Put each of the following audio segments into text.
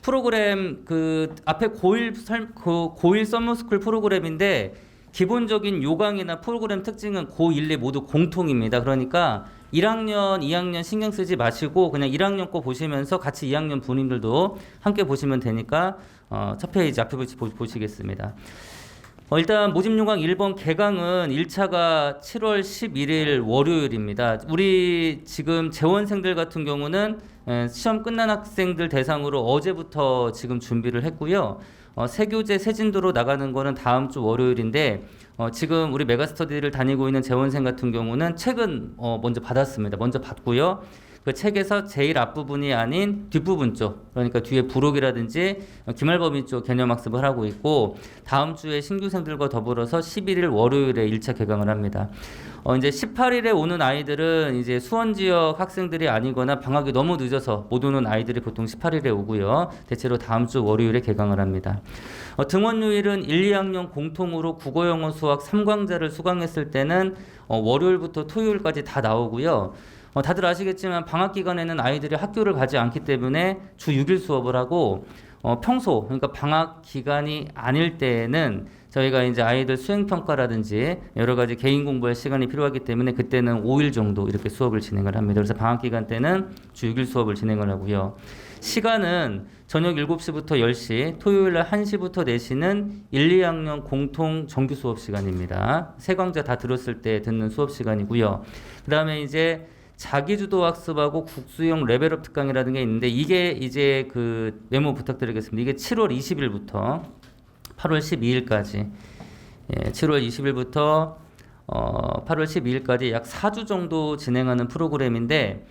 프로그램 그 앞에 고1 서머스쿨 프로그램인데 기본적인 요강이나 프로그램 특징은 고1에 모두 공통입니다. 그러니까 1학년, 2학년 신경 쓰지 마시고 그냥 1학년 거 보시면서 같이 2학년 부모님들도 함께 보시면 되니까 첫 페이지 앞에 보시겠습니다. 일단 모집 요강 1번 개강은 1차가 7월 11일 월요일입니다. 우리 지금 재원생들 같은 경우는 시험 끝난 학생들 대상으로 어제부터 지금 준비를 했고요. 새 교재 새 진도로 나가는 거는 다음 주 월요일인데 지금 우리 메가스터디를 다니고 있는 재원생 같은 경우는 책은 먼저 받았습니다. 먼저 받고요. 그 책에서 제일 앞부분이 아닌 뒷부분 쪽, 그러니까 뒤에 부록이라든지 기말범위 쪽 개념 학습을 하고 있고 다음 주에 신규생들과 더불어서 11일 월요일에 1차 개강을 합니다. 이제 18일에 오는 아이들은 이제 수원 지역 학생들이 아니거나 방학이 너무 늦어서 못 오는 아이들이 보통 18일에 오고요. 대체로 다음 주 월요일에 개강을 합니다. 등원 요일은 1, 2학년 공통으로 국어, 영어, 수학 3강자를 수강했을 때는 월요일부터 토요일까지 다 나오고요. 다들 아시겠지만 방학 기간에는 아이들이 학교를 가지 않기 때문에 주 6일 수업을 하고 평소 그러니까 방학 기간이 아닐 때에는 저희가 이제 아이들 수행 평가라든지 여러 가지 개인 공부할 시간이 필요하기 때문에 그때는 5일 정도 이렇게 수업을 진행을 합니다. 그래서 방학 기간 때는 주 6일 수업을 진행을 하고요. 시간은 저녁 7시부터 10시, 토요일 날 1시부터 4시는 1, 2학년 공통 정규 수업 시간입니다. 세 강좌 다 들었을 때 듣는 수업 시간이고요. 그다음에 이제 자기주도 학습하고 국수형 레벨업 특강이라는 게 있는데 이게 이제 그 메모 부탁드리겠습니다. 이게 7월 20일부터 8월 12일까지 7월 20일부터 8월 12일까지 약 4주 정도 진행하는 프로그램인데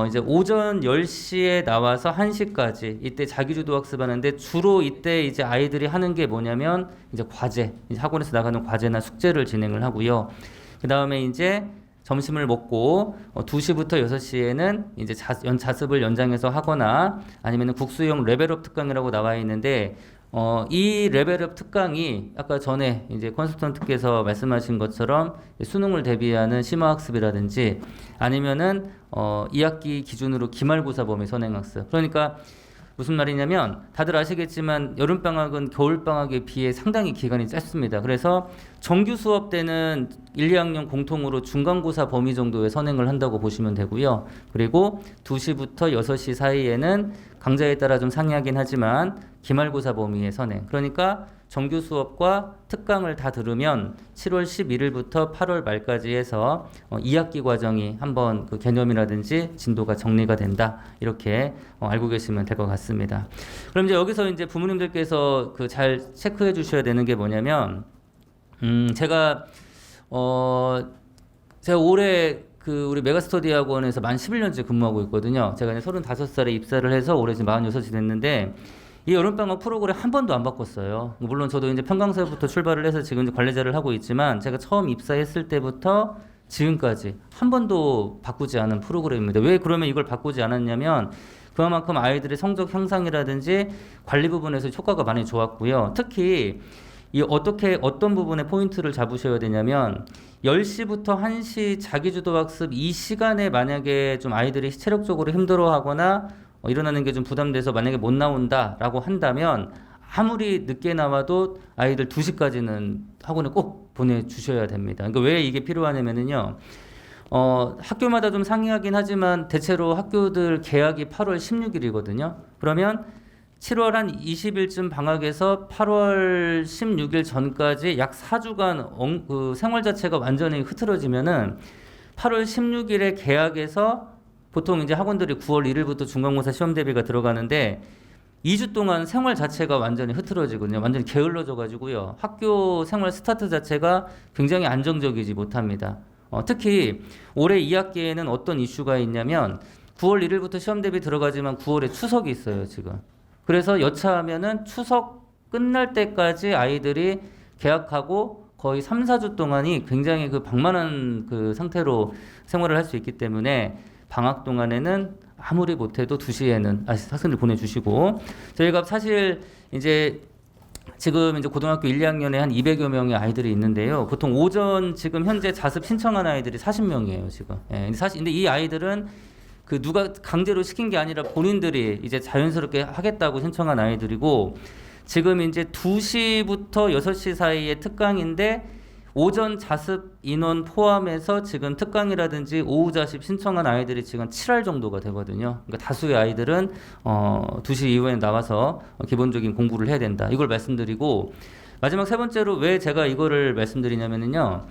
이제 오전 10시에 나와서 1시까지 이때 자기주도 학습하는데 주로 이때 이제 아이들이 하는 게 뭐냐면 이제 과제, 이제 학원에서 나가는 과제나 숙제를 진행을 하고요. 그 다음에 이제 점심을 먹고 2시부터 6시에는 이제 자습을 연장해서 하거나 아니면 국수형 레벨업 특강이라고 나와 있는데 이 레벨업 특강이 아까 전에 이제 컨설턴트께서 말씀하신 것처럼 수능을 대비하는 심화학습이라든지 아니면은 2학기 기준으로 기말고사 범위 선행학습. 그러니까 무슨 말이냐면 다들 아시겠지만 여름방학은 겨울방학에 비해 상당히 기간이 짧습니다. 그래서 정규 수업 때는 1, 2학년 공통으로 중간고사 범위 정도의 선행을 한다고 보시면 되고요. 그리고 2시부터 6시 사이에는 강좌에 따라 좀 상이하긴 하지만 기말고사 범위의 선행. 그러니까 정규 수업과 특강을 다 들으면 7월 11일부터 8월 말까지 해서 2학기 과정이 한번 그 개념이라든지 진도가 정리가 된다. 이렇게 알고 계시면 될 것 같습니다. 그럼 이제 여기서 이제 부모님들께서 그 잘 체크해 주셔야 되는 게 뭐냐면 제가 올해 그 우리 메가스터디 학원에서 만 11년째 근무하고 있거든요. 제가 이제 35살에 입사를 해서 올해 지금 46이 됐는데 이 여름방학 프로그램 한 번도 안 바꿨어요. 물론 저도 이제 평강사부터 출발을 해서 지금 이제 관리자를 하고 있지만 제가 처음 입사했을 때부터 지금까지 한 번도 바꾸지 않은 프로그램입니다. 왜 그러면 이걸 바꾸지 않았냐면 그만큼 아이들의 성적 향상이라든지 관리 부분에서 효과가 많이 좋았고요. 특히 이 어떤 부분에 포인트를 잡으셔야 되냐면 10시부터 1시 자기주도 학습 이 시간에 만약에 좀 아이들이 체력적으로 힘들어하거나 일어나는 게 좀 부담돼서 만약에 못 나온다라고 한다면 아무리 늦게 나와도 아이들 2시까지는 학원에 꼭 보내주셔야 됩니다. 그러니까 왜 이게 필요하냐면요. 학교마다 좀 상이하긴 하지만 대체로 학교들 개학이 8월 16일이거든요. 그러면 7월 한 20일쯤 방학에서 8월 16일 전까지 약 4주간 그 생활 자체가 완전히 흐트러지면은 8월 16일에 개학해서 보통 이제 학원들이 9월 1일부터 중간고사 시험 대비가 들어가는데 2주 동안 생활 자체가 완전히 흐트러지거든요. 완전히 게을러져 가지고요. 학교 생활 스타트 자체가 굉장히 안정적이지 못합니다. 특히 올해 2학기에는 어떤 이슈가 있냐면 9월 1일부터 시험 대비 들어가지만 9월에 추석이 있어요, 지금. 그래서 여차하면은 추석 끝날 때까지 아이들이 개학하고 거의 3, 4주 동안이 굉장히 그 방만한 그 상태로 생활을 할 수 있기 때문에 방학 동안에는 아무리 못해도 2시에는 학생들 보내주시고 저희가 사실 이제 지금 이제 고등학교 1, 2학년에 한 200여 명의 아이들이 있는데요. 보통 오전 지금 현재 자습 신청한 아이들이 40명이에요, 지금. 근데 이 아이들은 그 누가 강제로 시킨 게 아니라 본인들이 이제 자연스럽게 하겠다고 신청한 아이들이고 지금 이제 2시부터 6시 사이에 특강인데 오전 자습 인원 포함해서 지금 특강이라든지 오후 자습 신청한 아이들이 지금 7할 정도가 되거든요. 그러니까 다수의 아이들은 2시 이후에 나와서 기본적인 공부를 해야 된다. 이걸 말씀드리고 마지막 세 번째로 왜 제가 이거를 말씀드리냐면요.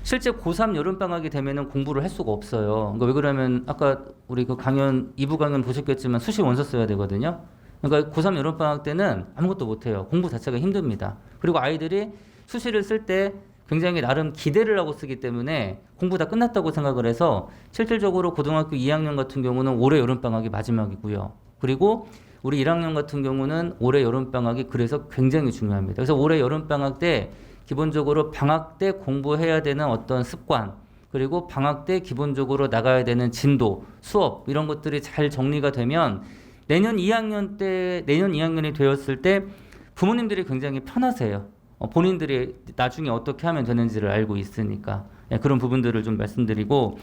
실제 고3 여름방학이 되면은 공부를 할 수가 없어요. 그러니까 왜 그러냐면 아까 우리 그 강연 2부 강연 보셨겠지만 수시 원서 써야 되거든요. 그러니까 고3 여름방학 때는 아무것도 못해요. 공부 자체가 힘듭니다. 그리고 아이들이 수시를 쓸 때 굉장히 나름 기대를 하고 쓰기 때문에 공부 다 끝났다고 생각을 해서 실질적으로 고등학교 2학년 같은 경우는 올해 여름방학이 마지막이고요. 그리고 우리 1학년 같은 경우는 올해 여름방학이 그래서 굉장히 중요합니다. 그래서 올해 여름방학 때 기본적으로 방학 때 공부해야 되는 어떤 습관 그리고 방학 때 기본적으로 나가야 되는 진도, 수업 이런 것들이 잘 정리가 되면 내년 2학년이 되었을 때 부모님들이 굉장히 편하세요. 본인들이 나중에 어떻게 하면 되는지를 알고 있으니까 그런 부분들을 좀 말씀드리고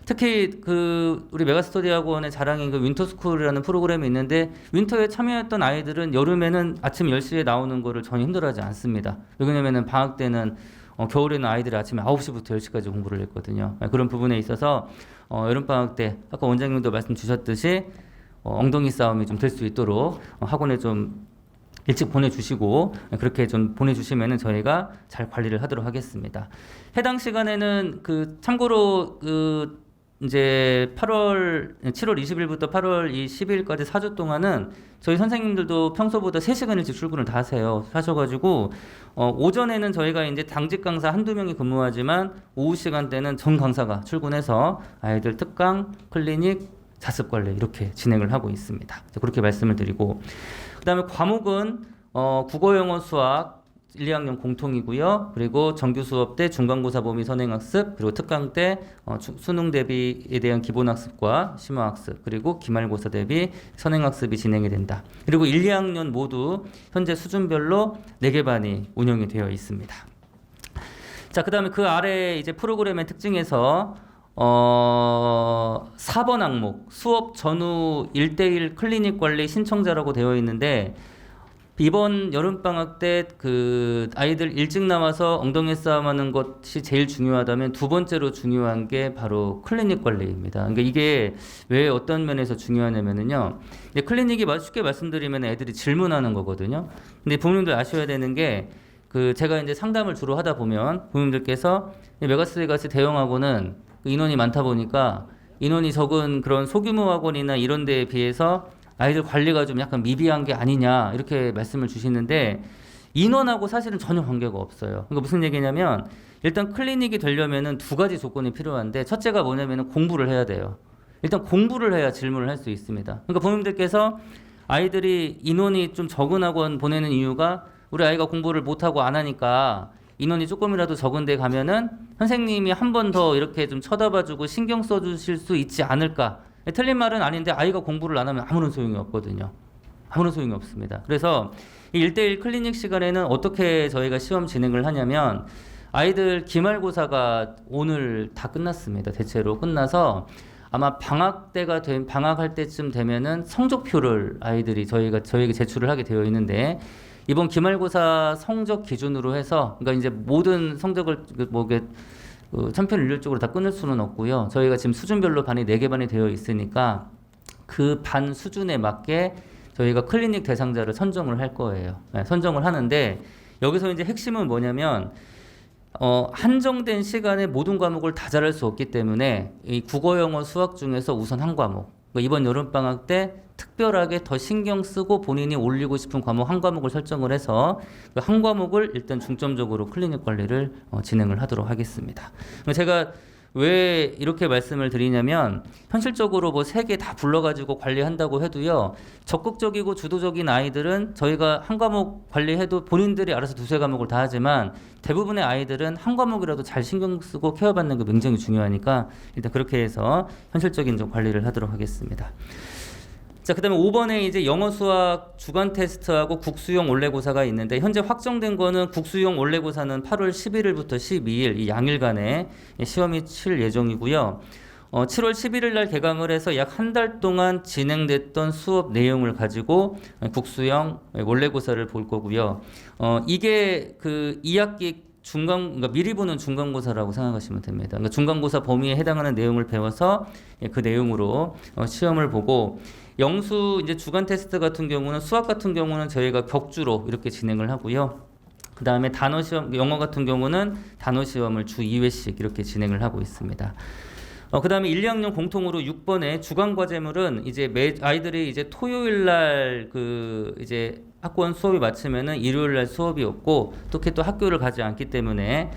특히 그 우리 메가스터디 학원의 자랑인 그 윈터스쿨이라는 프로그램이 있는데 윈터에 참여했던 아이들은 여름에는 아침 10시에 나오는 거를 전혀 힘들어하지 않습니다. 왜냐면은 방학 때는 겨울에는 아이들이 아침에 9시부터 10시까지 공부를 했거든요. 그런 부분에 있어서 여름방학 때 아까 원장님도 말씀 주셨듯이 엉덩이 싸움이 좀 될 수 있도록 학원에 좀 일찍 보내주시고 그렇게 좀 보내주시면은 저희가 잘 관리를 하도록 하겠습니다. 해당 시간에는 그 참고로 그 이제 7월 20일부터 8월 10일까지 4주 동안은 저희 선생님들도 평소보다 3시간 일찍 출근을 다 하셔가지고 오전에는 저희가 이제 당직 강사 한두 명이 근무하지만 오후 시간대는 전 강사가 출근해서 아이들 특강, 클리닉, 자습 관리 이렇게 진행을 하고 있습니다. 그렇게 말씀을 드리고 그다음에 과목은 국어, 영어, 수학 1, 2학년 공통이고요. 그리고 정규 수업 때 중간고사 범위 선행학습 그리고 특강 때 수능 대비에 대한 기본학습과 심화학습 그리고 기말고사 대비 선행학습이 진행이 된다. 그리고 1, 2학년 모두 현재 수준별로 4개 반이 운영이 되어 있습니다. 자, 그다음에 그 아래 이제 프로그램의 특징에서 4번 항목 수업 전후 1대1 클리닉 관리 신청자라고 되어 있는데 이번 여름방학 때 그 아이들 일찍 나와서 엉덩이 싸움하는 것이 제일 중요하다면 두 번째로 중요한 게 바로 클리닉 관리입니다. 그러니까 이게 왜 어떤 면에서 중요하냐면요. 클리닉이 쉽게 말씀드리면 애들이 질문하는 거거든요. 근데 부모님들 아셔야 되는 게 그 제가 이제 상담을 주로 하다 보면 부모님들께서 메가스터디 같이 대형 학원은 인원이 많다 보니까 인원이 적은 그런 소규모 학원이나 이런 데에 비해서 아이들 관리가 좀 약간 미비한 게 아니냐 이렇게 말씀을 주시는데 인원하고 사실은 전혀 관계가 없어요. 그러니까 무슨 얘기냐면 일단 클리닉이 되려면은 2가지 조건이 필요한데 첫째가 뭐냐면은 공부를 해야 돼요. 일단 공부를 해야 질문을 할 수 있습니다. 그러니까 부모님들께서 아이들이 인원이 좀 적은 학원 보내는 이유가 우리 아이가 공부를 못하고 안 하니까 인원이 조금이라도 적은 데 가면은 선생님이 한 번 더 이렇게 좀 쳐다봐주고 신경 써주실 수 있지 않을까. 틀린 말은 아닌데 아이가 공부를 안 하면 아무런 소용이 없거든요. 아무런 소용이 없습니다. 그래서 이 1대1 클리닉 시간에는 어떻게 저희가 시험 진행을 하냐면 아이들 기말고사가 오늘 다 끝났습니다. 대체로 끝나서 아마 방학할 때쯤 되면은 성적표를 아이들이 저희에게 제출을 하게 되어 있는데 이번 기말고사 성적 기준으로 해서 그러니까 이제 모든 성적을 천편일률적으로 다 끊을 수는 없고요. 저희가 지금 수준별로 반이 4개 반이 되어 있으니까 그 반 수준에 맞게 저희가 클리닉 대상자를 선정을 할 거예요. 네, 선정을 하는데 여기서 이제 핵심은 뭐냐면 한정된 시간에 모든 과목을 다 잘할 수 없기 때문에 이 국어, 영어, 수학 중에서 우선 한 과목 그러니까 이번 여름방학 때 특별하게 더 신경 쓰고 본인이 올리고 싶은 과목 한 과목을 설정을 해서 그 한 과목을 일단 중점적으로 클리닉 관리를 진행을 하도록 하겠습니다. 제가 왜 이렇게 말씀을 드리냐면 현실적으로 뭐 3개 다 불러가지고 관리한다고 해도요 적극적이고 주도적인 아이들은 저희가 한 과목 관리해도 본인들이 알아서 2-3과목을 다 하지만 대부분의 아이들은 한 과목이라도 잘 신경 쓰고 케어받는 게 굉장히 중요하니까 일단 그렇게 해서 현실적인 좀 관리를 하도록 하겠습니다. 자, 그다음에 5번에 이제 영어 수학 주간 테스트하고 국수용 원래고사가 있는데 현재 확정된 거는 국수용 원래고사는 8월 11일부터 12일 이 양일간에 시험이 칠 예정이고요. 7월 11일 날 개강을 해서 약 한 달 동안 진행됐던 수업 내용을 가지고 국수형 원래고사를 볼 거고요. 이게 그 2학기 그러니까 미리 보는 중간고사라고 생각하시면 됩니다. 그러니까 중간고사 범위에 해당하는 내용을 배워서 그 내용으로 시험을 보고 영수 이제 주간 테스트 같은 경우는 수학 같은 경우는 저희가 격주로 이렇게 진행을 하고요. 그 다음에 단어 시험, 영어 같은 경우는 단어 시험을 주 2회씩 이렇게 진행을 하고 있습니다. 그 다음에 1, 2학년 공통으로 6번에 주간 과제물은 이제 아이들이 이제 토요일 날 그 이제 학원 수업이 마치면은 일요일 날 수업이 없고 특히 또 학교를 가지 않기 때문에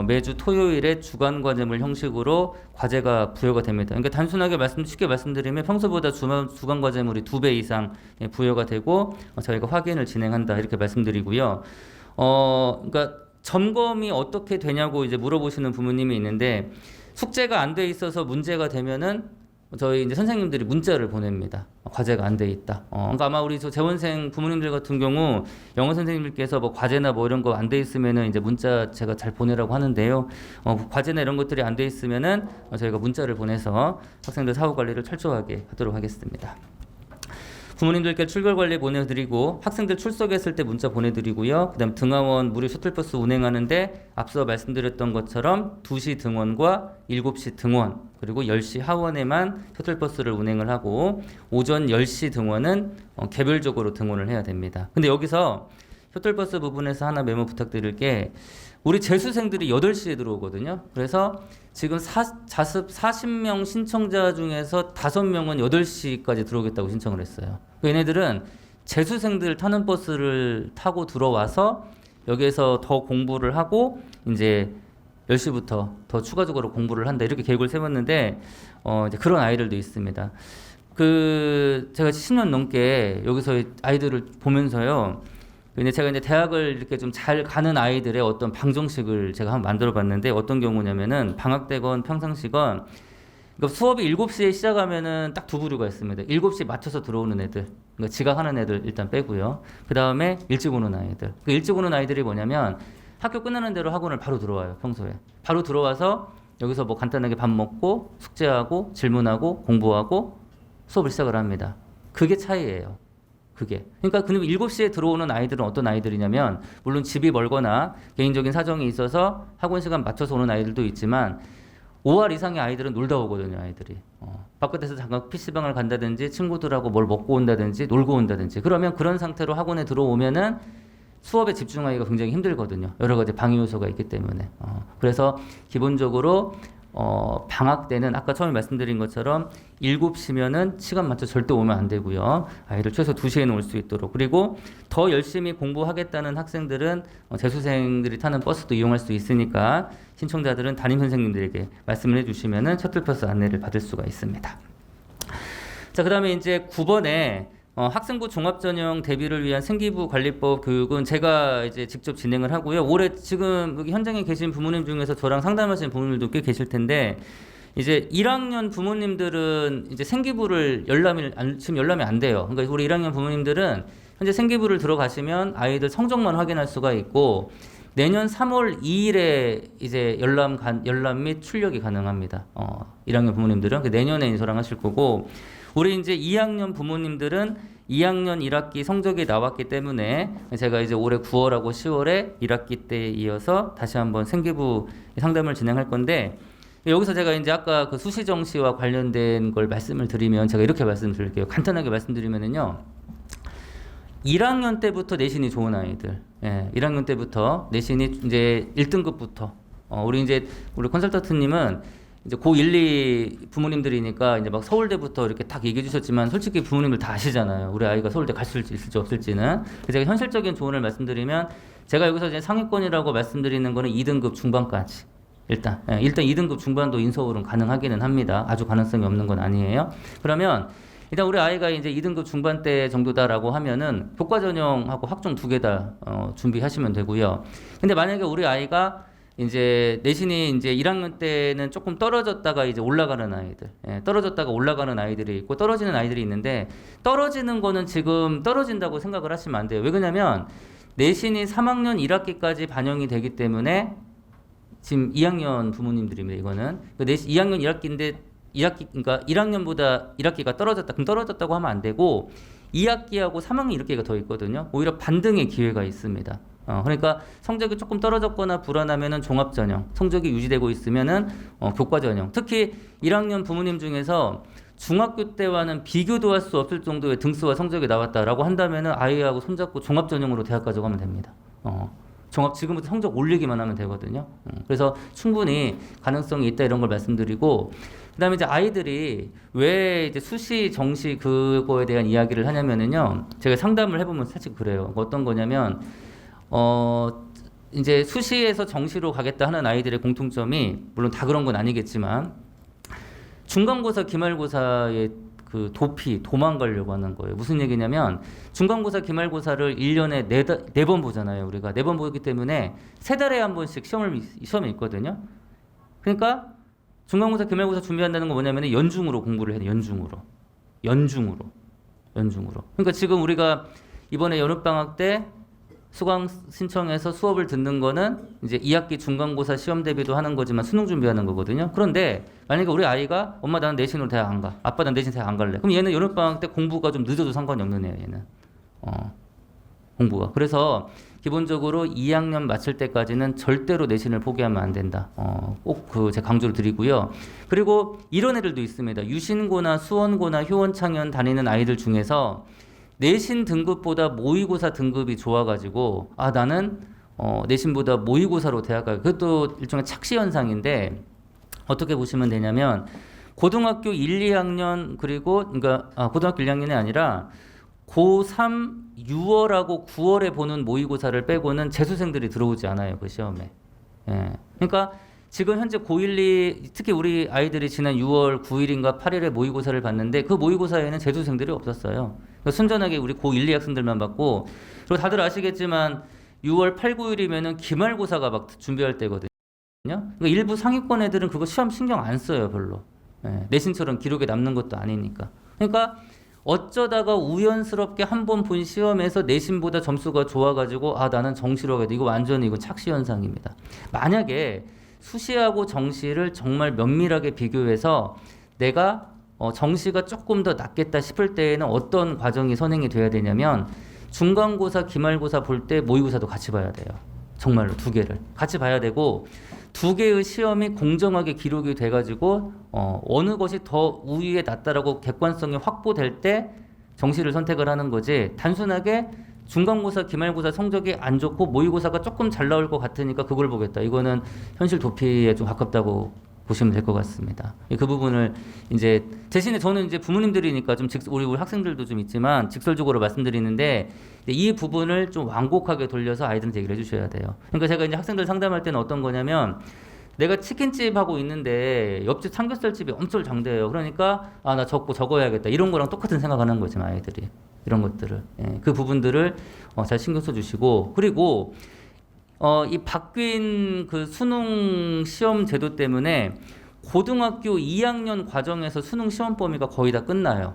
매주 토요일에 주간 과제물 형식으로 과제가 부여가 됩니다. 그러니까 단순하게 쉽게 말씀드리면 평소보다 주간 과제물이 2배 이상 부여가 되고 저희가 확인을 진행한다 이렇게 말씀드리고요. 그러니까 점검이 어떻게 되냐고 이제 물어보시는 부모님이 있는데 숙제가 안 돼 있어서 문제가 되면은 저희 이제 선생님들이 문자를 보냅니다. 과제가 안 돼 있다. 그러니까 아마 우리 재원생 부모님들 같은 경우 영어 선생님들께서 뭐 과제나 뭐 이런 거 안 돼 있으면은 이제 문자 제가 잘 보내라고 하는데요. 과제나 이런 것들이 안 돼 있으면은 저희가 문자를 보내서 학생들 사후 관리를 철저하게 하도록 하겠습니다. 부모님들께 출결 관리 보내드리고 학생들 출석했을 때 문자 보내드리고요. 그다음 등하원 무료 셔틀버스 운행하는데 앞서 말씀드렸던 것처럼 2시 등원과 7시 등원 그리고 10시 하원에만 셔틀버스를 운행을 하고 오전 10시 등원은 개별적으로 등원을 해야 됩니다. 근데 여기서 셔틀버스 부분에서 하나 메모 부탁드릴 게 우리 재수생들이 8시에 들어오거든요. 그래서 지금 자습 40명 신청자 중에서 5명은 8시까지 들어오겠다고 신청을 했어요. 얘네들은 재수생들 타는 버스를 타고 들어와서 여기에서 더 공부를 하고 이제 10시부터 더 추가적으로 공부를 한다 이렇게 계획을 세웠는데 이제 그런 아이들도 있습니다. 제가 10년 넘게 여기서 아이들을 보면서요. 근데 제가 이제 대학을 이렇게 좀 잘 가는 아이들의 어떤 방정식을 제가 한번 만들어 봤는데 어떤 경우냐면은 방학 때건 평상시건 그러니까 수업이 7시에 시작하면은 딱 두 부류가 있습니다. 7시 맞춰서 들어오는 애들. 그러니까 지각하는 애들 일단 빼고요. 그다음에 일찍 오는 아이들. 그 일찍 오는 아이들이 뭐냐면 학교 끝나는 대로 학원을 바로 들어와요. 평소에. 바로 들어와서 여기서 뭐 간단하게 밥 먹고 숙제하고 질문하고 공부하고 수업을 시작을 합니다. 그게 차이예요. 그게. 그러니까 7시에 들어오는 아이들은 어떤 아이들이냐면 물론 집이 멀거나 개인적인 사정이 있어서 학원 시간 맞춰서 오는 아이들도 있지만 5할 이상의 아이들은 놀다 오거든요, 아이들이. 바깥에서 잠깐 PC방을 간다든지 친구들하고 뭘 먹고 온다든지 놀고 온다든지 그러면 그런 상태로 학원에 들어오면은 수업에 집중하기가 굉장히 힘들거든요. 여러 가지 방해 요소가 있기 때문에. 그래서 기본적으로 방학 때는 아까 처음에 말씀드린 것처럼 7시면은 시간 맞춰 절대 오면 안 되고요. 아이들 최소 2시에는 올 수 있도록. 그리고 더 열심히 공부하겠다는 학생들은 재수생들이 타는 버스도 이용할 수 있으니까 신청자들은 담임 선생님들에게 말씀을 해주시면은 셔틀버스 안내를 받을 수가 있습니다. 자, 그다음에 이제 9번에 학생부 종합전형 대비를 위한 생기부 관리법 교육은 제가 이제 직접 진행을 하고요. 올해 지금 여기 현장에 계신 부모님 중에서 저랑 상담하시는 부모님들도 꽤 계실 텐데 이제 1학년 부모님들은 이제 생기부를 지금 열람이 안 돼요. 그러니까 우리 1학년 부모님들은 현재 생기부를 들어가시면 아이들 성적만 확인할 수가 있고 내년 3월 2일에 이제 열람 및 출력이 가능합니다. 1학년 부모님들은 내년에 저랑 하실 거고 우리 이제 2학년 부모님들은 2학년 1학기 성적이 나왔기 때문에 제가 이제 올해 9월하고 10월에 1학기 때에 이어서 다시 한번 생기부 상담을 진행할 건데 여기서 제가 이제 아까 그 수시 정시와 관련된 걸 말씀을 드리면 제가 이렇게 말씀드릴게요. 간단하게 말씀드리면은요. 1학년 때부터 내신이 좋은 아이들, 1학년 때부터 내신이 이제 1등급부터 우리 컨설턴트님은 이제 고1, 2 부모님들이니까 이제 막 서울대부터 이렇게 딱 얘기해 주셨지만 솔직히 부모님들 다 아시잖아요. 우리 아이가 서울대 갈 수 있을지 없을지는. 그래서 제가 현실적인 조언을 말씀드리면 제가 여기서 이제 상위권이라고 말씀드리는 거는 2등급 중반까지. 일단 2등급 중반도 인서울은 가능하기는 합니다. 아주 가능성이 없는 건 아니에요. 그러면 일단 우리 아이가 이제 2등급 중반대 정도다라고 하면은 교과 전형하고 학종 2개 다 준비하시면 되고요. 근데 만약에 우리 아이가 이제 내신이 이제 1학년 때는 조금 떨어졌다가 이제 올라가는 아이들, 떨어졌다가 올라가는 아이들이 있고 떨어지는 아이들이 있는데 떨어지는 거는 지금 떨어진다고 생각을 하시면 안 돼요. 왜 그러냐면 내신이 3학년 1학기까지 반영이 되기 때문에 지금 2학년 부모님들입니다. 이거는 2학년 1학기인데 1학기 그러니까 1학년보다 1학기가 떨어졌다. 그럼 떨어졌다고 하면 안 되고 2학기하고 3학년 1학기가 더 있거든요. 오히려 반등의 기회가 있습니다. 그러니까 성적이 조금 떨어졌거나 불안하면은 종합 전형, 성적이 유지되고 있으면은 교과 전형. 특히 1학년 부모님 중에서 중학교 때와는 비교도 할 수 없을 정도의 등수와 성적이 나왔다라고 한다면은 아이하고 손잡고 종합 전형으로 대학 가져가면 됩니다. 종합 지금부터 성적 올리기만 하면 되거든요. 그래서 충분히 가능성이 있다 이런 걸 말씀드리고 그다음에 이제 아이들이 왜 이제 수시 정시 그거에 대한 이야기를 하냐면은요. 제가 상담을 해보면 사실 그래요. 어떤 거냐면 이제 수시에서 정시로 가겠다 하는 아이들의 공통점이 물론 다 그런 건 아니겠지만 중간고사 기말고사의 그 도망가려고 하는 거예요. 무슨 얘기냐면 중간고사 기말고사를 1년에 4번 보잖아요. 우리가 4번 보기 때문에 3달에 한 번씩 시험이 있거든요. 그러니까 중간고사 기말고사 준비한다는 건 뭐냐면 연중으로 공부를 해야 돼. 연중으로. 그러니까 지금 우리가 이번에 여름방학 때 수강 신청해서 수업을 듣는 거는 이제 2학기 중간고사 시험 대비도 하는 거지만 수능 준비하는 거거든요. 그런데 만약에 우리 아이가 엄마 나는 내신으로 대학 안 가. 아빠 난 내신 대학 안 갈래. 그럼 얘는 여름방학 때 공부가 좀 늦어도 상관이 없는 애예요. 얘는. 공부가. 그래서 기본적으로 2학년 마칠 때까지는 절대로 내신을 포기하면 안 된다. 꼭 그 제가 강조를 드리고요. 그리고 이런 애들도 있습니다. 유신고나 수원고나 효원창현 다니는 아이들 중에서 내신 등급보다 모의고사 등급이 좋아가지고 나는 내신보다 모의고사로 대학 가요. 그것도 일종의 착시 현상인데 어떻게 보시면 되냐면 고등학교 1, 2학년 그리고 그러니까 고등학교 1, 2학년이 아니라 고3 6월하고 9월에 보는 모의고사를 빼고는 재수생들이 들어오지 않아요. 그 시험에. 예. 그러니까 지금 현재 고1, 2 특히 우리 아이들이 지난 6월 9일인가 8일에 모의고사를 봤는데 그 모의고사에는 재수생들이 없었어요. 그러니까 순전하게 우리 고1, 2 학생들만 봤고 그리고 다들 아시겠지만 6월 8, 9일이면은 기말고사가 막 준비할 때거든요. 그러니까 일부 상위권 애들은 그거 시험 신경 안 써요, 별로. 예. 내신처럼 기록에 남는 것도 아니니까. 그러니까 어쩌다가 우연스럽게 한 번 본 시험에서 내신보다 점수가 좋아가지고 나는 정시로 가야 돼. 이거 완전히 이거 착시 현상입니다. 만약에 수시하고 정시를 정말 면밀하게 비교해서 내가 정시가 조금 더 낫겠다 싶을 때에는 어떤 과정이 선행이 돼야 되냐면 중간고사, 기말고사 볼 때 모의고사도 같이 봐야 돼요. 정말로 2개를 같이 봐야 되고 2개의 시험이 공정하게 기록이 돼가지고 어느 것이 더 우위에 낫다라고 객관성이 확보될 때 정시를 선택을 하는 거지 단순하게 중간고사, 기말고사 성적이 안 좋고 모의고사가 조금 잘 나올 것 같으니까 그걸 보겠다. 이거는 현실 도피에 좀 가깝다고 보시면 될 것 같습니다. 그 부분을 이제 대신에 저는 이제 부모님들이니까 좀 우리 학생들도 좀 있지만 직설적으로 말씀드리는데 이 부분을 좀 완곡하게 돌려서 아이들한테 얘기를 해주셔야 돼요. 그러니까 제가 이제 학생들 상담할 때는 어떤 거냐면 내가 치킨집 하고 있는데 옆집 삼겹살집이 엄청 장대해요. 그러니까 나 적어야겠다. 이런 거랑 똑같은 생각하는 거지 아이들이. 이런 것들을 그 부분들을 잘 신경 써주시고 그리고 이 바뀐 그 수능 시험 제도 때문에 고등학교 2학년 과정에서 수능 시험 범위가 거의 다 끝나요.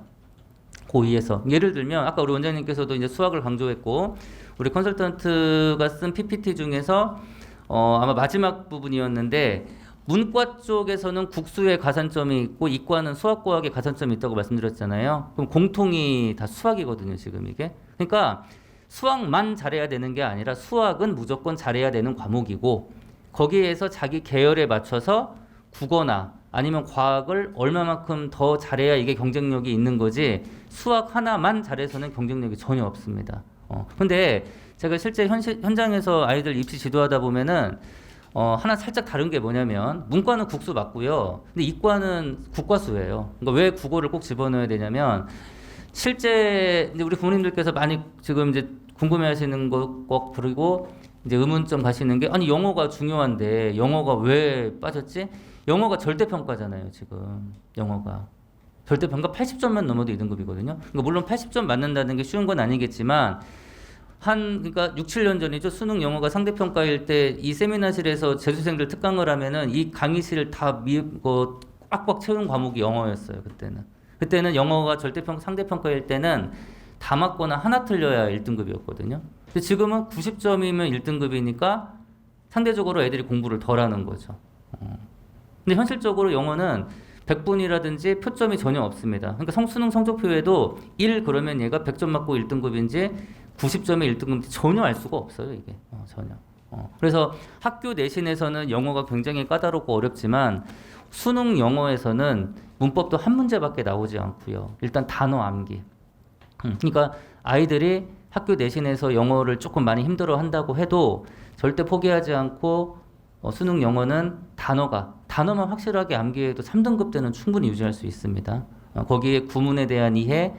고2에서 예를 들면 아까 우리 원장님께서도 이제 수학을 강조했고 우리 컨설턴트가 쓴 PPT 중에서 아마 마지막 부분이었는데 문과 쪽에서는 국수에 가산점이 있고 이과는 수학과학에 가산점이 있다고 말씀드렸잖아요. 그럼 공통이 다 수학이거든요, 지금 이게. 그러니까 수학만 잘해야 되는 게 아니라 수학은 무조건 잘해야 되는 과목이고 거기에서 자기 계열에 맞춰서 국어나 아니면 과학을 얼마만큼 더 잘해야 이게 경쟁력이 있는 거지 수학 하나만 잘해서는 경쟁력이 전혀 없습니다. 근데 제가 실제 현장에서 아이들 입시 지도하다 보면은 하나 살짝 다른 게 뭐냐면 문과는 국수 맞고요. 근데 이과는 국과수예요. 그러니까 왜 국어를 꼭 집어넣어야 되냐면 실제 이제 우리 부모님들께서 많이 지금 이제 궁금해하시는 것 그리고 이제 의문점 가시는 게 아니 영어가 중요한데 영어가 왜 빠졌지? 영어가 절대평가잖아요 지금 영어가 절대평가 80점만 넘어도 2등급이거든요. 그러니까 물론 80점 맞는다는 게 쉬운 건 아니겠지만 그러니까 6, 7년 전이죠. 수능 영어가 상대평가일 때 이 세미나실에서 재수생들 특강을 하면은 이 강의실을 다 꽉꽉 채운 과목이 영어였어요. 그때는 영어가 상대평가일 때는 다 맞거나 하나 틀려야 1등급이었거든요. 근데 지금은 90점이면 1등급이니까 상대적으로 애들이 공부를 덜 하는 거죠. 근데 현실적으로 영어는 백분이라든지 표점이 전혀 없습니다. 그러니까 수능 성적표에도 1 그러면 얘가 100점 맞고 1등급인지 90점의 1등급인지 전혀 알 수가 없어요, 이게. 전혀. 그래서 학교 내신에서는 영어가 굉장히 까다롭고 어렵지만 수능 영어에서는 문법도 한 문제밖에 나오지 않고요. 일단 단어 암기. 그러니까 아이들이 학교 내신에서 영어를 조금 많이 힘들어 한다고 해도 절대 포기하지 않고 수능 영어는 단어만 확실하게 암기해도 3등급 때는 충분히 유지할 수 있습니다. 거기에 구문에 대한 이해,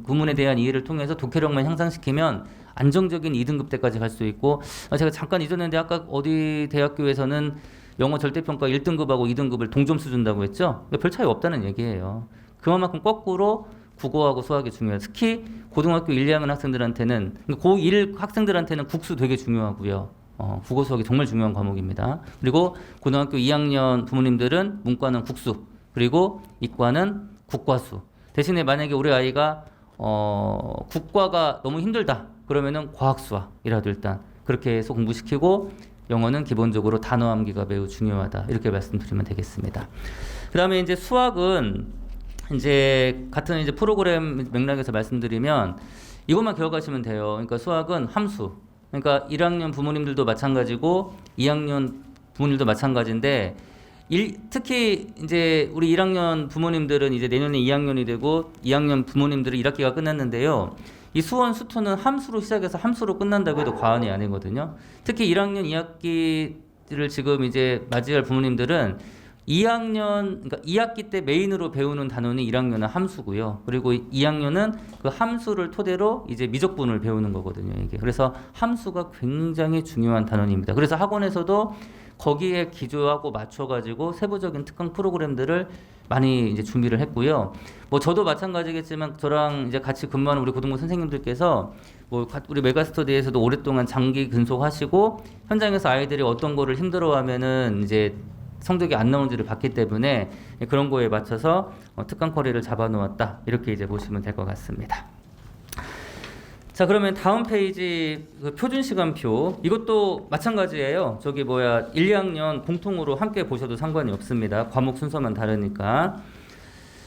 구문에 대한 이해를 통해서 독해력만 향상시키면 안정적인 2등급 때까지 갈 수 있고, 제가 잠깐 잊었는데 아까 어디 대학교에서는 영어 절대평가 1등급하고 2등급을 동점수 준다고 했죠? 별 차이 없다는 얘기예요. 그만큼 거꾸로 국어하고 수학이 중요해요. 특히 고등학교 1, 2학년 학생들한테는, 고1 학생들한테는 국수 되게 중요하고요. 국어 수학이 정말 중요한 과목입니다. 그리고 고등학교 2학년 부모님들은 문과는 국수, 그리고 이과는 국과수. 대신에 만약에 우리 아이가 국과가 너무 힘들다 그러면은 과학수학이라도 일단 그렇게 해서 공부시키고, 영어는 기본적으로 단어 암기가 매우 중요하다, 이렇게 말씀드리면 되겠습니다. 그 다음에 이제 수학은 이제 같은 이제 프로그램 맥락에서 말씀드리면 이것만 기억하시면 돼요. 그러니까 수학은 함수. 그러니까 1학년 부모님들도 마찬가지고 2학년 부모님도 마찬가지인데, 특히 이제 우리 1학년 부모님들은 이제 내년에 2학년이 되고 2학년 부모님들은 1학기가 끝났는데요. 이 수원, 수투는 함수로 시작해서 함수로 끝난다고 해도 과언이 아니거든요. 특히 1학년 2학기를 지금 이제 맞이할 부모님들은 2학년, 그러니까 2학기 때 메인으로 배우는 단원이 1학년은 함수고요. 그리고 2학년은 그 함수를 토대로 이제 미적분을 배우는 거거든요, 이게. 그래서 함수가 굉장히 중요한 단원입니다. 그래서 학원에서도 거기에 기초하고 맞춰가지고 세부적인 특강 프로그램들을 많이 이제 준비를 했고요. 뭐 저도 마찬가지겠지만 저랑 이제 같이 근무하는 우리 고등부 선생님들께서 뭐 우리 메가스터디에서도 오랫동안 장기 근속하시고 현장에서 아이들이 어떤 거를 힘들어하면은 이제 성적이 안 나오는지를 봤기 때문에 그런 거에 맞춰서 특강 커리를 잡아놓았다, 이렇게 이제 보시면 될 것 같습니다. 자, 그러면 다음 페이지 그 표준 시간표, 이것도 마찬가지예요. 1, 2학년 공통으로 함께 보셔도 상관이 없습니다. 과목 순서만 다르니까.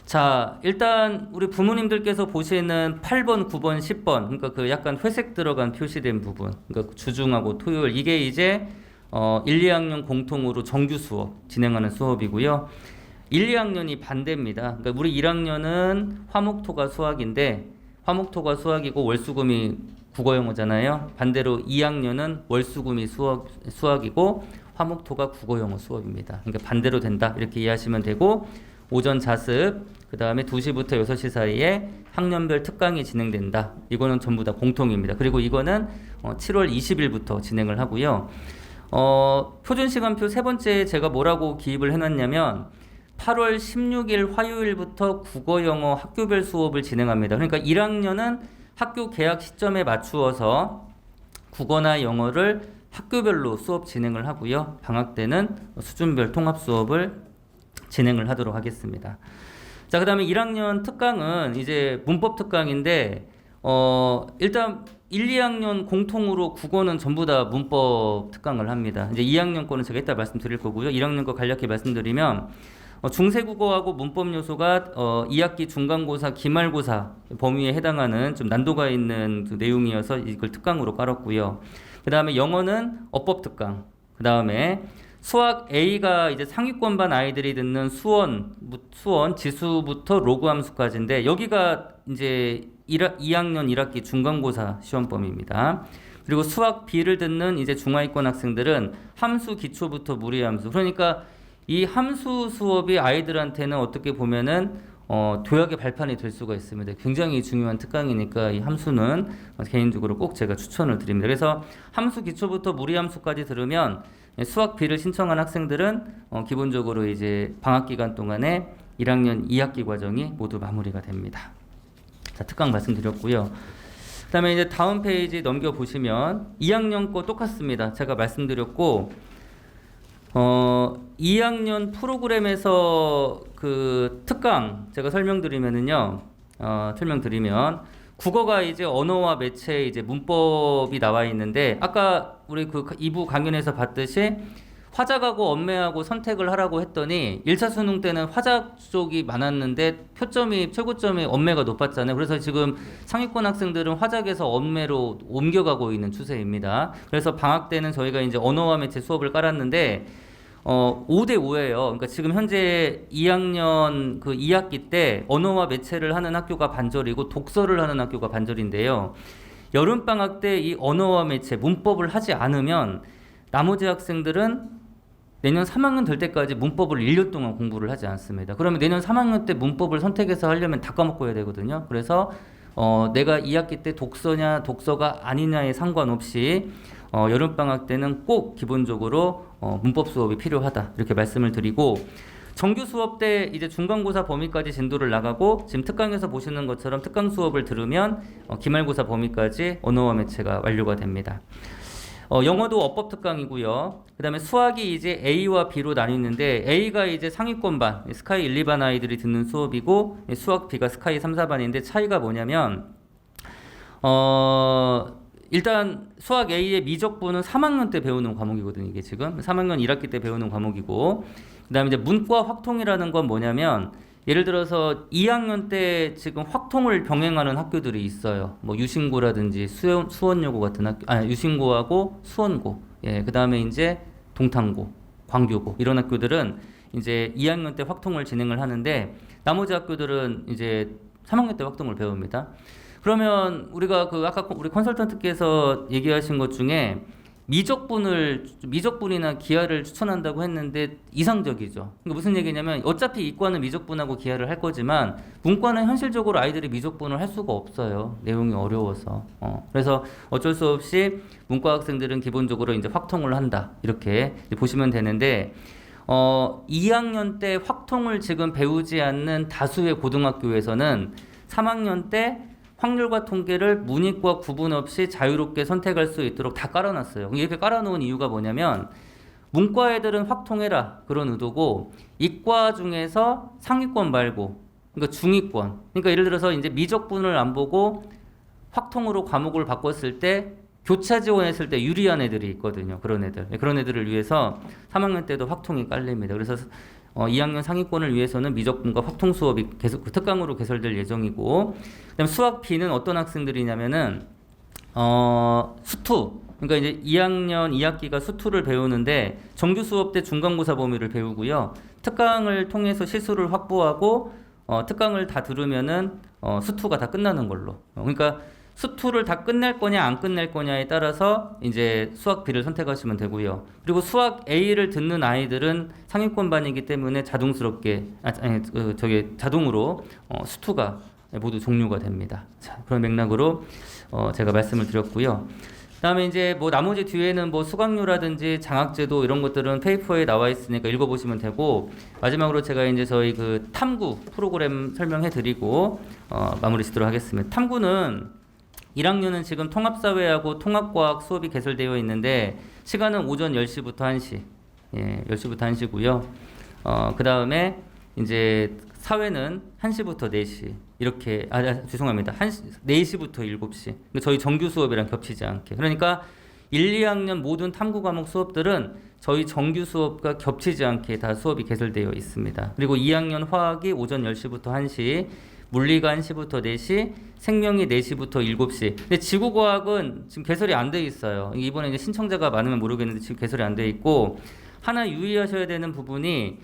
자, 일단 우리 부모님들께서 보시는 8번, 9번, 10번, 그러니까 그 약간 회색 들어간 표시된 부분, 그러니까 주중하고 토요일, 이게 이제 1, 2학년 공통으로 정규 수업 진행하는 수업이고요. 1, 2학년이 반대입니다. 그러니까 우리 1학년은 화목토가 수학인데, 화목토가 수학이고 월수금이 국어 영어잖아요. 반대로 2학년은 월수금이 수학이고 화목토가 국어 영어 수업입니다. 그러니까 반대로 된다, 이렇게 이해하시면 되고, 오전 자습, 그 다음에 2시부터 6시 사이에 학년별 특강이 진행된다. 이거는 전부 다 공통입니다. 그리고 이거는 7월 20일부터 진행을 하고요. 표준 시간표 세 번째 제가 뭐라고 기입을 해놨냐면 8월 16일 화요일부터 국어 영어 학교별 수업을 진행합니다. 그러니까 1학년은 학교 개학 시점에 맞추어서 국어나 영어를 학교별로 수업 진행을 하고요. 방학 때는 수준별 통합 수업을 진행을 하도록 하겠습니다. 자, 그 다음에 1학년 특강은 이제 문법 특강인데, 일단 1, 2학년 공통으로 국어는 전부 다 문법 특강을 합니다. 이제 2학년 거는 제가 이따 말씀드릴 거고요. 1학년 거 간략히 말씀드리면, 중세국어하고 문법 요소가 2학기 중간고사, 기말고사 범위에 해당하는 좀 난도가 있는 그 내용이어서 이걸 특강으로 깔았고요. 그 다음에 영어는 어법 특강. 그 다음에 수학 A가 이제 상위권반 아이들이 듣는 수원 지수부터 로그 함수까지인데, 여기가 이제 2학년 1학기 중간고사 시험 범위입니다. 그리고 수학 B를 듣는 이제 중하위권 학생들은 함수 기초부터 무리함수. 그러니까 이 함수 수업이 아이들한테는 어떻게 보면은 도약의 발판이 될 수가 있습니다. 굉장히 중요한 특강이니까 이 함수는 개인적으로 꼭 제가 추천을 드립니다. 그래서 함수 기초부터 무리함수까지 들으면 수학 B를 신청한 학생들은 기본적으로 이제 방학 기간 동안에 1학년 2학기 과정이 모두 마무리가 됩니다. 자, 특강 말씀드렸고요. 그다음에 이제 다음 페이지 넘겨 보시면 2학년 거 똑같습니다. 제가 말씀드렸고, 2학년 프로그램에서 그 특강 제가 설명드리면 국어가 이제 언어와 매체 이제 문법이 나와 있는데, 아까 우리 그 2부 강연에서 봤듯이 화작하고 언매하고 선택을 하라고 했더니 1차 수능 때는 화작 쪽이 많았는데 최고점이 언매가 높았잖아요. 그래서 지금 상위권 학생들은 화작에서 언매로 옮겨가고 있는 추세입니다. 그래서 방학 때는 저희가 이제 언어와 매체 수업을 깔았는데 5대 5예요. 그러니까 지금 현재 2학년 그 2학기 때 언어와 매체를 하는 학교가 반절이고 독서를 하는 학교가 반절인데요. 여름 방학 때 이 언어와 매체 문법을 하지 않으면 나머지 학생들은 내년 3학년 될 때까지 문법을 1년 동안 공부를 하지 않습니다. 그러면 내년 3학년 때 문법을 선택해서 하려면 다 까먹고 해야 되거든요. 그래서 내가 2학기 때 독서냐 독서가 아니냐에 상관없이 여름방학 때는 꼭 기본적으로 문법 수업이 필요하다 이렇게 말씀을 드리고, 정규 수업 때 이제 중간고사 범위까지 진도를 나가고 지금 특강에서 보시는 것처럼 특강 수업을 들으면 기말고사 범위까지 언어와 매체가 완료가 됩니다. 영어도 어법 특강이고요. 그 다음에 수학이 이제 A와 B로 나뉘는데 A가 이제 상위권반, 스카이 1, 2반 아이들이 듣는 수업이고 수학 B가 스카이 3, 4반인데 차이가 뭐냐면 일단 수학 A의 미적분은 3학년 때 배우는 과목이거든요. 이게 지금 3학년 1학기 때 배우는 과목이고, 그 다음에 이제 문과 확통이라는 건 뭐냐면 예를 들어서 2학년 때 지금 확통을 병행하는 학교들이 있어요. 뭐 유신고라든지 수원여고 같은 학교, 유신고하고 수원고, 그 다음에 이제 동탄고, 광교고 이런 학교들은 이제 2학년 때 확통을 진행을 하는데 나머지 학교들은 이제 3학년 때 확통을 배웁니다. 그러면 우리가 그 아까 우리 컨설턴트께서 얘기하신 것 중에 미적분이나 기하를 추천한다고 했는데 이상적이죠. 그러니까 무슨 얘기냐면 어차피 이과는 미적분하고 기하를 할 거지만 문과는 현실적으로 아이들이 미적분을 할 수가 없어요. 내용이 어려워서. 그래서 어쩔 수 없이 문과 학생들은 기본적으로 이제 확통을 한다. 이렇게 보시면 되는데 2학년 때 확통을 지금 배우지 않는 다수의 고등학교에서는 3학년 때 확률과 통계를 문이과 구분 없이 자유롭게 선택할 수 있도록 다 깔아놨어요. 이렇게 깔아놓은 이유가 뭐냐면 문과 애들은 확통해라 그런 의도고, 이과 중에서 상위권 말고 그러니까 중위권, 그러니까 예를 들어서 이제 미적분을 안 보고 확통으로 과목을 바꿨을 때 교차 지원했을 때 유리한 애들이 있거든요. 그런 애들을 위해서 3학년 때도 확통이 깔립니다. 그래서 2학년 상위권을 위해서는 미적분과 확통 수업이 계속 특강으로 개설될 예정이고, 그다음에 수학 B는 어떤 학생들이냐면은 수투, 그러니까 이제 2학년 2학기가 수투를 배우는데 정규 수업 때 중간고사 범위를 배우고요. 특강을 통해서 시수를 확보하고 특강을 다 들으면은 수투가 다 끝나는 걸로. 그러니까 수투를 다 끝낼 거냐 안 끝낼 거냐에 따라서 이제 수학 B를 선택하시면 되고요. 그리고 수학 A를 듣는 아이들은 상위권반이기 때문에 자동스럽게 자동으로 수투가 모두 종료가 됩니다. 자, 그런 맥락으로 제가 말씀을 드렸고요. 그다음에 이제 뭐 나머지 뒤에는 뭐 수강료라든지 장학제도 이런 것들은 페이퍼에 나와 있으니까 읽어보시면 되고, 마지막으로 제가 이제 저희 그 탐구 프로그램 설명해드리고 마무리 짓도록 하겠습니다. 탐구는 1학년은 지금 통합사회하고 통합과학 수업이 개설되어 있는데 시간은 오전 10시부터 1시, 10시부터 1시고요. 그 다음에 이제 사회는 1시부터 4시 이렇게 죄송합니다. 4시부터 7시. 그러니까 저희 정규 수업이랑 겹치지 않게. 그러니까 1, 2학년 모든 탐구 과목 수업들은 저희 정규 수업과 겹치지 않게 다 수업이 개설되어 있습니다. 그리고 2학년 화학이 오전 10시부터 1시, 물리가 1시부터 4시, 생명이 4시부터 7시. 근데 지구과학은 지금 개설이 안 돼 있어요. 이번에 이제 신청자가 많으면 모르겠는데 지금 개설이 안 돼 있고, 하나 유의하셔야 되는 부분이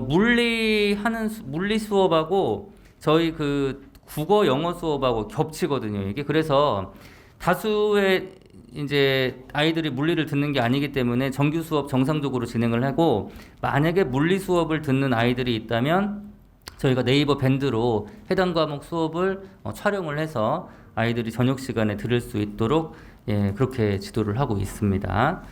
물리 수업하고 저희 그 국어 영어 수업하고 겹치거든요. 이게 그래서 다수의 이제 아이들이 물리를 듣는 게 아니기 때문에 정규 수업 정상적으로 진행을 하고, 만약에 물리 수업을 듣는 아이들이 있다면 저희가 네이버 밴드로 해당 과목 수업을 촬영을 해서 아이들이 저녁 시간에 들을 수 있도록 그렇게 지도를 하고 있습니다.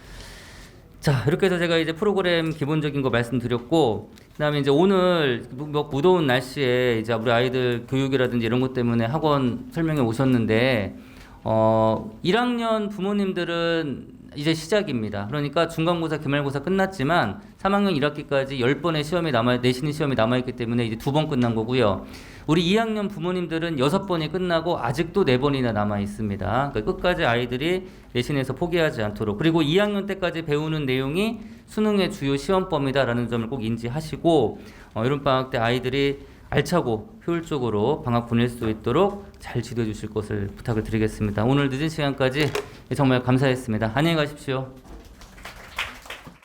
자, 이렇게 해서 제가 이제 프로그램 기본적인 거 말씀드렸고, 그다음에 이제 오늘 무더운 날씨에 이제 우리 아이들 교육이라든지 이런 것 때문에 학원 설명회 오셨는데 1학년 부모님들은 이제 시작입니다. 그러니까 중간고사, 기말고사 끝났지만 3학년 1학기까지 10번의 시험이 내신 시험이 남아있기 때문에 이제 2번 끝난 거고요. 우리 2학년 부모님들은 6번이 끝나고 아직도 4번이나 남아있습니다. 그러니까 끝까지 아이들이 내신에서 포기하지 않도록, 그리고 2학년 때까지 배우는 내용이 수능의 주요 시험범위다라는 점을 꼭 인지하시고 여름방학 때 아이들이 알차고 효율적으로 방학 보낼 수 있도록 잘 지도해 주실 것을 부탁을 드리겠습니다. 오늘 늦은 시간까지 정말 감사했습니다. 안녕히 가십시오.